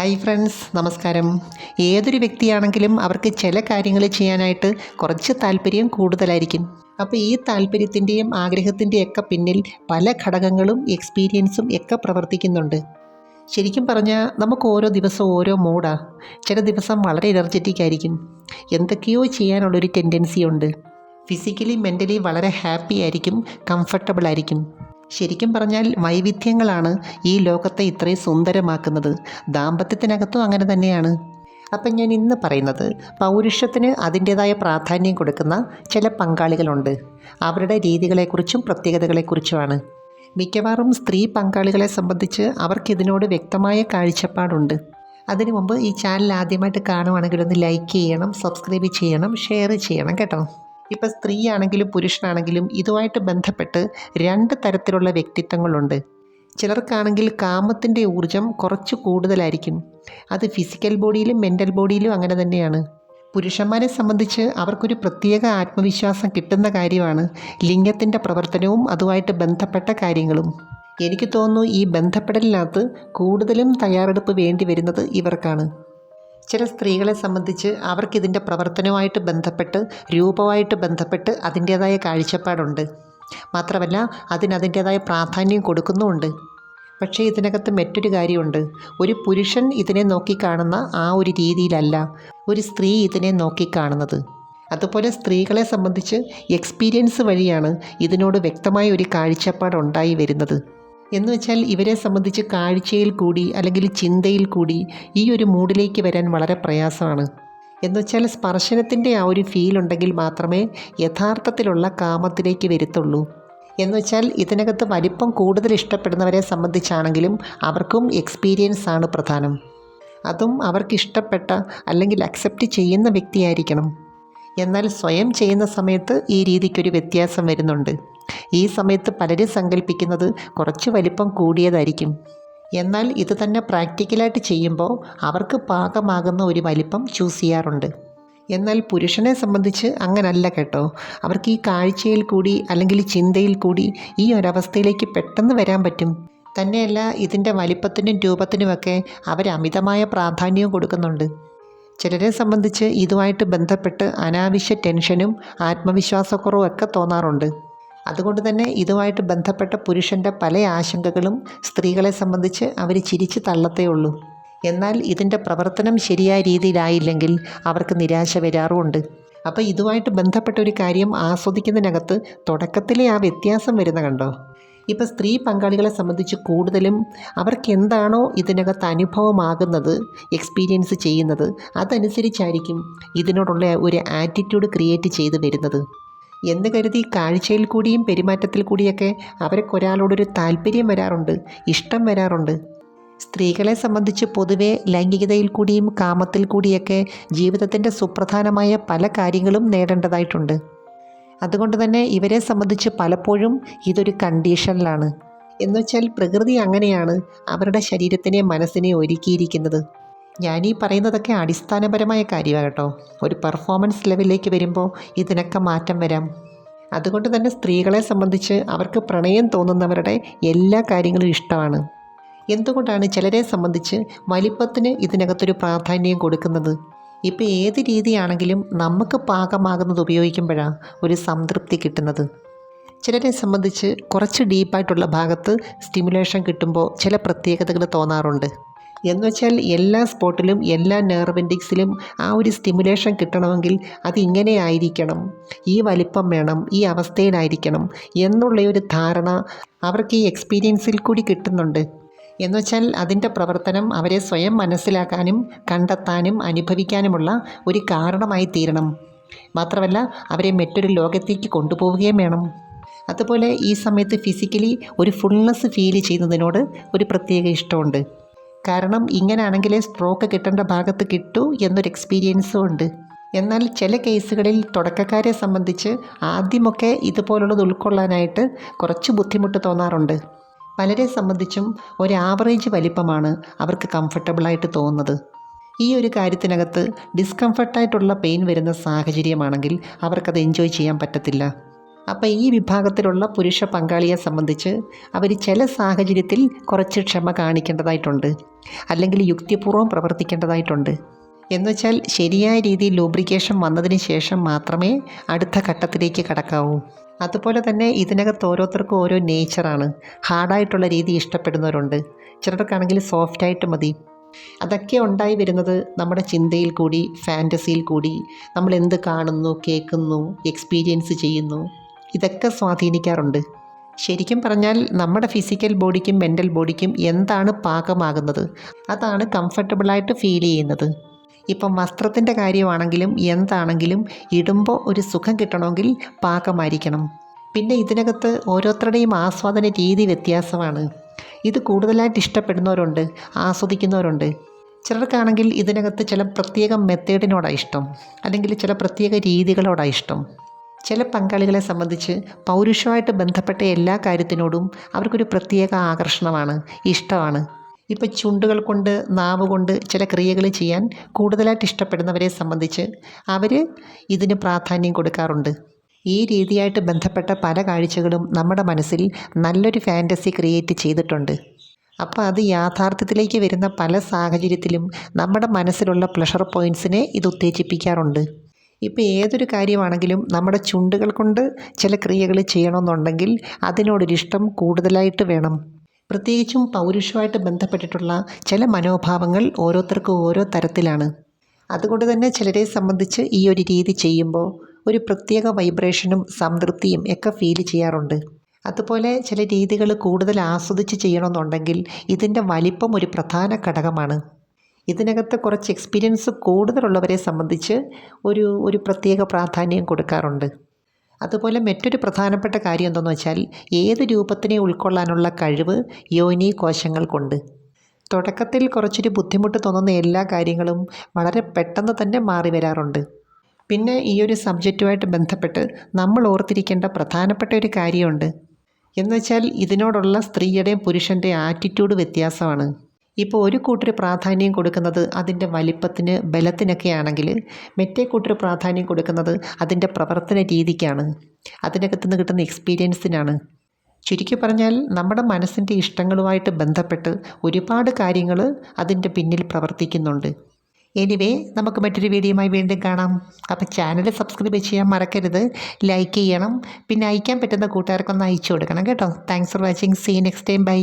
Hi friends, നമസ്കാരം. ഏതൊരു വ്യക്തിയാണെങ്കിലും അവർക്ക് ചില കാര്യങ്ങൾ ചെയ്യാനായിട്ട് കുറച്ച് താല്പര്യം കൂടുതലായിരിക്കും. അപ്പോൾ ഈ താല്പര്യത്തിൻ്റെയും ആഗ്രഹത്തിൻ്റെയൊക്കെ പിന്നിൽ പല ഘടകങ്ങളും എക്സ്പീരിയൻസും ഒക്കെ പ്രവർത്തിക്കുന്നുണ്ട്. ശരിക്കും പറഞ്ഞാൽ നമുക്ക് ഓരോ ദിവസവും ഓരോ മൂഡാണ്. ചില ദിവസം വളരെ എനർജറ്റിക് ആയിരിക്കും, എന്തൊക്കെയോ ചെയ്യാനുള്ളൊരു ടെൻഡൻസി ഉണ്ട്. ഫിസിക്കലി മെൻ്റലി വളരെ ഹാപ്പി ആയിരിക്കും, കംഫർട്ടബിൾ ആയിരിക്കും. ശരിക്കും പറഞ്ഞാൽ വൈവിധ്യങ്ങളാണ് ഈ ലോകത്തെ ഇത്രയും സുന്ദരമാക്കുന്നത്. ദാമ്പത്യത്തിനകത്തും അങ്ങനെ തന്നെയാണ്. അപ്പം ഞാൻ ഇന്ന് പറയുന്നത് പൗരുഷത്തിന് അതിൻ്റേതായ പ്രാധാന്യം കൊടുക്കുന്ന ചില പങ്കാളികളുണ്ട്. അവരുടെ രീതികളെക്കുറിച്ചും പ്രത്യേകതകളെക്കുറിച്ചുമാണ്. മിക്കവാറും സ്ത്രീ പങ്കാളികളെ സംബന്ധിച്ച് അവർക്കിതിനോട് വ്യക്തമായ കാഴ്ചപ്പാടുണ്ട്. അതിനു മുമ്പ് ഈ ചാനൽ ആദ്യമായിട്ട് കാണുവാണെങ്കിൽ ഒന്ന് ലൈക്ക് ചെയ്യണം, സബ്സ്ക്രൈബ് ചെയ്യണം, ഷെയർ ചെയ്യണം കേട്ടോ. ഇപ്പം സ്ത്രീയാണെങ്കിലും പുരുഷനാണെങ്കിലും ഇതുമായിട്ട് ബന്ധപ്പെട്ട് രണ്ട് തരത്തിലുള്ള വ്യക്തിത്വങ്ങളുണ്ട്. ചിലർക്കാണെങ്കിൽ കാമത്തിൻ്റെ ഊർജം കുറച്ച് കൂടുതലായിരിക്കും. അത് ഫിസിക്കൽ ബോഡിയിലും മെൻ്റൽ ബോഡിയിലും അങ്ങനെ തന്നെയാണ്. പുരുഷന്മാരെ സംബന്ധിച്ച് അവർക്കൊരു പ്രത്യേക ആത്മവിശ്വാസം കിട്ടുന്ന കാര്യമാണ് ലിംഗത്തിൻ്റെ പ്രവർത്തനവും അതുമായിട്ട് ബന്ധപ്പെട്ട കാര്യങ്ങളും. എനിക്ക് തോന്നുന്നു ഈ ബന്ധപ്പെടലിനകത്ത് കൂടുതലും തയ്യാറെടുപ്പ് വേണ്ടി വരുന്നത് ഇവർക്കാണ്. ചില സ്ത്രീകളെ സംബന്ധിച്ച് അവർക്കിതിൻ്റെ പ്രവർത്തനവുമായിട്ട് ബന്ധപ്പെട്ട് രൂപമായിട്ട് ബന്ധപ്പെട്ട് അതിൻ്റേതായ കാഴ്ചപ്പാടുണ്ട്. മാത്രമല്ല അതിനതിൻ്റേതായ പ്രാധാന്യം കൊടുക്കുന്നുമുണ്ട്. പക്ഷേ ഇതിനകത്ത് മറ്റൊരു കാര്യമുണ്ട്. ഒരു പുരുഷൻ ഇതിനെ നോക്കിക്കാണുന്ന ആ ഒരു രീതിയിലല്ല ഒരു സ്ത്രീ ഇതിനെ നോക്കിക്കാണുന്നത്. അതുപോലെ സ്ത്രീകളെ സംബന്ധിച്ച് എക്സ്പീരിയൻസ് വഴിയാണ് ഇതിനോട് വ്യക്തമായ ഒരു കാഴ്ചപ്പാടുണ്ടായി വരുന്നത്. എന്നുവെച്ചാൽ ഇവരെ സംബന്ധിച്ച് കാഴ്ചയിൽ കൂടി അല്ലെങ്കിൽ ചിന്തയിൽ കൂടി ഈ ഒരു മൂഡിലേക്ക് വരാൻ വളരെ പ്രയാസമാണ്. എന്നുവെച്ചാൽ സ്പർശനത്തിൻ്റെ ആ ഒരു ഫീൽ ഉണ്ടെങ്കിൽ മാത്രമേ യഥാർത്ഥത്തിലുള്ള കാമത്തിലേക്ക് വരുത്തുള്ളൂ. എന്നുവെച്ചാൽ ഇതിനകത്ത് വലിപ്പം കൂടുതൽ ഇഷ്ടപ്പെടുന്നവരെ സംബന്ധിച്ചാണെങ്കിലും അവർക്കും എക്സ്പീരിയൻസ് ആണ് പ്രധാനം. അതും അവർക്കിഷ്ടപ്പെട്ട അല്ലെങ്കിൽ അക്സെപ്റ്റ് ചെയ്യുന്ന വ്യക്തിയായിരിക്കണം. എന്നാൽ സ്വയം ചെയ്യുന്ന സമയത്ത് ഈ രീതിക്കൊരു വ്യത്യാസം വരുന്നുണ്ട്. ഈ സമയത്ത് പലരും സങ്കല്പിക്കുന്നത് കുറച്ച് വലിപ്പം കൂടിയതായിരിക്കും. എന്നാൽ ഇത് തന്നെ പ്രാക്ടിക്കലായിട്ട് ചെയ്യുമ്പോൾ അവർക്ക് പാകമാകുന്ന ഒരു വലിപ്പം ചൂസ് ചെയ്യാറുണ്ട്. എന്നാൽ പുരുഷനെ സംബന്ധിച്ച് അങ്ങനല്ല കേട്ടോ. അവർക്ക് ഈ കാഴ്ചയിൽ കൂടി അല്ലെങ്കിൽ ചിന്തയിൽ കൂടി ഈ ഒരവസ്ഥയിലേക്ക് പെട്ടെന്ന് വരാൻ പറ്റും. തന്നെയല്ല ഇതിൻ്റെ വലിപ്പത്തിനും രൂപത്തിനുമൊക്കെ അവർ അമിതമായ പ്രാധാന്യവും കൊടുക്കുന്നുണ്ട്. ചിലരെ സംബന്ധിച്ച് ഇതുമായിട്ട് ബന്ധപ്പെട്ട് അനാവശ്യ ടെൻഷനും ആത്മവിശ്വാസക്കുറവും ഒക്കെ തോന്നാറുണ്ട്. അതുകൊണ്ട് തന്നെ ഇതുമായിട്ട് ബന്ധപ്പെട്ട പുരുഷൻ്റെ പല ആശങ്കകളും സ്ത്രീകളെ സംബന്ധിച്ച് അവർ ചിരിച്ച് തള്ളത്തേ ഉള്ളൂ. എന്നാൽ ഇതിൻ്റെ പ്രവർത്തനം ശരിയായ രീതിയിലായില്ലെങ്കിൽ അവർക്ക് നിരാശ വരാറുമുണ്ട്. അപ്പോൾ ഇതുമായിട്ട് ബന്ധപ്പെട്ട ഒരു കാര്യം ആസ്വദിക്കുന്നതിനകത്ത് തുടക്കത്തിലെ ആ വ്യത്യാസം വരുന്ന കണ്ടോ. ഇപ്പോൾ സ്ത്രീ പങ്കാളികളെ സംബന്ധിച്ച് കൂടുതലും അവർക്ക് എന്താണോ ഇതിനകത്ത് അനുഭവമാകുന്നത്, എക്സ്പീരിയൻസ് ചെയ്യുന്നത്, അതനുസരിച്ചായിരിക്കും ഇതിനോടുള്ള ഒരു ആറ്റിറ്റ്യൂഡ് ക്രിയേറ്റ് ചെയ്ത് വരുന്നത്. എന്ന് കരുതി കാഴ്ചയിൽ കൂടിയും പെരുമാറ്റത്തിൽ കൂടിയൊക്കെ അവർക്കൊരാളോടൊരു താല്പര്യം വരാറുണ്ട്, ഇഷ്ടം വരാറുണ്ട്. സ്ത്രീകളെ സംബന്ധിച്ച് പൊതുവെ ലൈംഗികതയിൽ കൂടിയും കാമത്തിൽ കൂടിയൊക്കെ ജീവിതത്തിൻ്റെ സുപ്രധാനമായ പല കാര്യങ്ങളും നേടേണ്ടതായിട്ടുണ്ട്. അതുകൊണ്ട് തന്നെ ഇവരെ സംബന്ധിച്ച് പലപ്പോഴും ഇതൊരു കണ്ടീഷനിലാണ്. എന്നുവെച്ചാൽ പ്രകൃതി അങ്ങനെയാണ് അവരുടെ ശരീരത്തിനെ മനസ്സിനെ ഒരുക്കിയിരിക്കുന്നത്. ഞാനീ പറയുന്നതൊക്കെ അടിസ്ഥാനപരമായ കാര്യമാണ് കേട്ടോ. ഒരു പെർഫോമൻസ് ലെവലിലേക്ക് വരുമ്പോൾ ഇതിനൊക്കെ മാറ്റം വരാം. അതുകൊണ്ട് തന്നെ സ്ത്രീകളെ സംബന്ധിച്ച് അവർക്ക് പ്രണയം തോന്നുന്നവരുടെ എല്ലാ കാര്യങ്ങളും ഇഷ്ടമാണ്. എന്തുകൊണ്ടാണ് ചിലരെ സംബന്ധിച്ച് വലിപ്പത്തിന് ഇതിനകത്തൊരു പ്രാധാന്യം കൊടുക്കുന്നത്? ഇപ്പോൾ ഏത് രീതിയാണെങ്കിലും നമുക്ക് പാകമാകുന്നത് ഉപയോഗിക്കുമ്പോഴാണ് ഒരു സംതൃപ്തി കിട്ടുന്നത്. ചിലരെ സംബന്ധിച്ച് കുറച്ച് ഡീപ്പായിട്ടുള്ള ഭാഗത്ത് സ്റ്റിമുലേഷൻ കിട്ടുമ്പോൾ ചില പ്രത്യേകതകൾ തോന്നാറുണ്ട്. എന്നുവെച്ചാൽ എല്ലാ സ്പോട്ടിലും എല്ലാ നെർവെൻഡിക്സിലും ആ ഒരു സ്റ്റിമുലേഷൻ കിട്ടണമെങ്കിൽ അതിങ്ങനെ ആയിരിക്കണം, ഈ വലിപ്പം വേണം, ഈ അവസ്ഥയിലായിരിക്കണം എന്നുള്ള ഒരു ധാരണ അവർക്ക് ഈ എക്സ്പീരിയൻസിൽ കൂടി കിട്ടുന്നുണ്ട്. എന്നുവെച്ചാൽ അതിൻ്റെ പ്രവർത്തനം അവരെ സ്വയം മനസ്സിലാക്കാനും കണ്ടെത്താനും അനുഭവിക്കാനുമുള്ള ഒരു കാരണമായി തീരണം. മാത്രമല്ല അവരെ മറ്റൊരു ലോകത്തേക്ക് കൊണ്ടുപോവുകയും വേണം. അതുപോലെ ഈ സമയത്ത് ഫിസിക്കലി ഒരു ഫുൾനെസ് ഫീൽ ചെയ്യുന്നതിനോട് ഒരു പ്രത്യേക ഇഷ്ടമുണ്ട്. കാരണം ഇങ്ങനെയാണെങ്കിലേ സ്ട്രോക്ക് കിട്ടേണ്ട ഭാഗത്ത് കിട്ടൂ എന്നൊരു എക്സ്പീരിയൻസും ഉണ്ട്. എന്നാൽ ചില കേസുകളിൽ തുടക്കക്കാരെ സംബന്ധിച്ച് ആദ്യമൊക്കെ ഇതുപോലുള്ളത് ഉൾക്കൊള്ളാനായിട്ട് കുറച്ച് ബുദ്ധിമുട്ട് തോന്നാറുണ്ട്. പലരെ സംബന്ധിച്ചും ഒരു ആവറേജ് വലിപ്പമാണ് അവർക്ക് കംഫർട്ടബിളായിട്ട് തോന്നുന്നത്. ഈ ഒരു കാര്യത്തിനകത്ത് ഡിസ്കംഫർട്ടായിട്ടുള്ള പെയിൻ വരുന്ന സാഹചര്യമാണെങ്കിൽ അവർക്കത് എൻജോയ് ചെയ്യാൻ പറ്റത്തില്ല. അപ്പോൾ ഈ വിഭാഗത്തിലുള്ള പുരുഷ പങ്കാളിയെ സംബന്ധിച്ച് അവർ ചില സാഹചര്യത്തിൽ കുറച്ച് ക്ഷമ കാണിക്കേണ്ടതായിട്ടുണ്ട്, അല്ലെങ്കിൽ യുക്തിപൂർവ്വം പ്രവർത്തിക്കേണ്ടതായിട്ടുണ്ട്. എന്നുവെച്ചാൽ ശരിയായ രീതിയിൽ ലൂബ്രിക്കേഷൻ വന്നതിന് ശേഷം മാത്രമേ അടുത്ത ഘട്ടത്തിലേക്ക് കടക്കാവൂ. അതുപോലെ തന്നെ ഇതിനകത്ത് ഓരോരുത്തർക്കും ഓരോ നേച്ചറാണ്. ഹാർഡായിട്ടുള്ള രീതി ഇഷ്ടപ്പെടുന്നവരുണ്ട്, ചിലർക്കാണെങ്കിൽ സോഫ്റ്റായിട്ട് മതി. അതൊക്കെ ഉണ്ടായി വരുന്നത് നമ്മുടെ ചിന്തയിൽ കൂടി, ഫാൻറ്റസിയിൽ കൂടി. നമ്മൾ എന്ത് കാണുന്നു, കേൾക്കുന്നു, എക്സ്പീരിയൻസ് ചെയ്യുന്നു, ഇതൊക്കെ സ്വാധീനിക്കാറുണ്ട്. ശരിക്കും പറഞ്ഞാൽ നമ്മുടെ ഫിസിക്കൽ ബോഡിക്കും മെൻ്റൽ ബോഡിക്കും എന്താണ് പാകമാകുന്നത്, അതാണ് കംഫർട്ടബിളായിട്ട് ഫീൽ ചെയ്യുന്നത്. ഇപ്പം വസ്ത്രത്തിൻ്റെ കാര്യമാണെങ്കിലും എന്താണെങ്കിലും ഇടുമ്പോൾ ഒരു സുഖം കിട്ടണമെങ്കിൽ പാകമായിരിക്കണം. പിന്നെ ഇതിനകത്ത് ഓരോരുത്തരുടെയും ആസ്വാദന രീതി വ്യത്യാസമാണ്. ഇത് കൂടുതലായിട്ട് ഇഷ്ടപ്പെടുന്നവരുണ്ട്, ആസ്വദിക്കുന്നവരുണ്ട്. ചിലർക്കാണെങ്കിൽ ഇതിനകത്ത് ചില പ്രത്യേക മെത്തേഡിനോടാണ് ഇഷ്ടം, അല്ലെങ്കിൽ ചില പ്രത്യേക രീതികളോടാണ് ഇഷ്ടം. ചില പങ്കാളികളെ സംബന്ധിച്ച് പൗരുഷമായിട്ട് ബന്ധപ്പെട്ട എല്ലാ കാര്യത്തിനോടും അവർക്കൊരു പ്രത്യേക ആകർഷണമാണ്, ഇഷ്ടമാണ്. ഇപ്പോൾ ചുണ്ടുകൾ കൊണ്ട്, നാവ് കൊണ്ട് ചില ക്രിയകൾ ചെയ്യാൻ കൂടുതലായിട്ട് ഇഷ്ടപ്പെടുന്നവരെ സംബന്ധിച്ച് അവർ ഇതിന് പ്രാധാന്യം കൊടുക്കാറുണ്ട്. ഈ രീതിയായിട്ട് ബന്ധപ്പെട്ട പല കാഴ്ചകളും നമ്മുടെ മനസ്സിൽ നല്ലൊരു ഫാൻറ്റസി ക്രിയേറ്റ് ചെയ്തിട്ടുണ്ട്. അപ്പോൾ അത് യാഥാർത്ഥ്യത്തിലേക്ക് വരുന്ന പല സാഹചര്യത്തിലും നമ്മുടെ മനസ്സിലുള്ള പ്ലഷർ പോയിൻറ്റ്സിനെ ഇത് ഉത്തേജിപ്പിക്കാറുണ്ട്. ഇപ്പോൾ ഏതൊരു കാര്യമാണെങ്കിലും നമ്മുടെ ചുണ്ടുകൾ കൊണ്ട് ചില ക്രിയകൾ ചെയ്യണമെന്നുണ്ടെങ്കിൽ അതിനോടൊരിഷ്ടം കൂടുതലായിട്ട് വേണം. പ്രത്യേകിച്ചും പൗരുഷമായിട്ട് ബന്ധപ്പെട്ടിട്ടുള്ള ചില മനോഭാവങ്ങൾ ഓരോരുത്തർക്കും ഓരോ തരത്തിലാണ്. അതുകൊണ്ട് തന്നെ ചിലരെ സംബന്ധിച്ച് ഈ ഒരു രീതി ചെയ്യുമ്പോൾ ഒരു പ്രത്യേക വൈബ്രേഷനും സംതൃപ്തിയും ഒക്കെ ഫീൽ ചെയ്യാറുണ്ട്. അതുപോലെ ചില രീതികൾ കൂടുതൽ ആസ്വദിച്ച് ചെയ്യണമെന്നുണ്ടെങ്കിൽ ഇതിൻ്റെ വലിപ്പം ഒരു പ്രധാന ഘടകമാണ്. ഇതിനകത്ത് കുറച്ച് എക്സ്പീരിയൻസ് കൂടുതലുള്ളവരെ സംബന്ധിച്ച് ഒരു പ്രത്യേക പ്രാധാന്യം കൊടുക്കാറുണ്ട്. അതുപോലെ മറ്റൊരു പ്രധാനപ്പെട്ട കാര്യം എന്തെന്ന് വെച്ചാൽ ഏത് രൂപത്തിനെ ഉൾക്കൊള്ളാനുള്ള കഴിവ് യോനി കോശങ്ങൾക്കുണ്ട്. തുടക്കത്തിൽ കുറച്ചൊരു ബുദ്ധിമുട്ട് തോന്നുന്ന എല്ലാ കാര്യങ്ങളും വളരെ പെട്ടെന്ന് തന്നെ മാറി വരാറുണ്ട്. പിന്നെ ഈ ഒരു സബ്ജക്റ്റുമായിട്ട് ബന്ധപ്പെട്ട് നമ്മൾ ഓർത്തിരിക്കേണ്ട പ്രധാനപ്പെട്ട ഒരു കാര്യമുണ്ട്. എന്നുവെച്ചാൽ ഇതിനോടുള്ള സ്ത്രീയുടെയും പുരുഷൻ്റെയും ആറ്റിറ്റ്യൂഡ് വ്യത്യാസമാണ്. ഇപ്പോൾ ഒരു കൂട്ടർ പ്രാധാന്യം കൊടുക്കുന്നത് അതിൻ്റെ വലിപ്പത്തിന്, ബലത്തിനൊക്കെ ആണെങ്കിൽ മറ്റേ കൂട്ടർ പ്രാധാന്യം കൊടുക്കുന്നത് അതിൻ്റെ പ്രവർത്തന രീതിക്കാണ്, അതിനകത്ത് നിന്ന് കിട്ടുന്ന എക്സ്പീരിയൻസിനാണ്. ചുരുക്കി പറഞ്ഞാൽ നമ്മുടെ മനസ്സിൻ്റെ ഇഷ്ടങ്ങളുമായിട്ട് ബന്ധപ്പെട്ട് ഒരുപാട് കാര്യങ്ങൾ അതിൻ്റെ പിന്നിൽ പ്രവർത്തിക്കുന്നുണ്ട്. എനിവേ, നമുക്ക് മറ്റൊരു വീഡിയോയുമായി വീണ്ടും കാണാം. അപ്പോൾ ചാനൽ സബ്സ്ക്രൈബ് ചെയ്യാൻ മറക്കരുത്, ലൈക്ക് ചെയ്യണം, പിന്നെ അയക്കാൻ പറ്റുന്ന കൂട്ടുകാർക്കൊന്ന് അയച്ചു കൊടുക്കണം കേട്ടോ. Thanks for watching. See next time. By.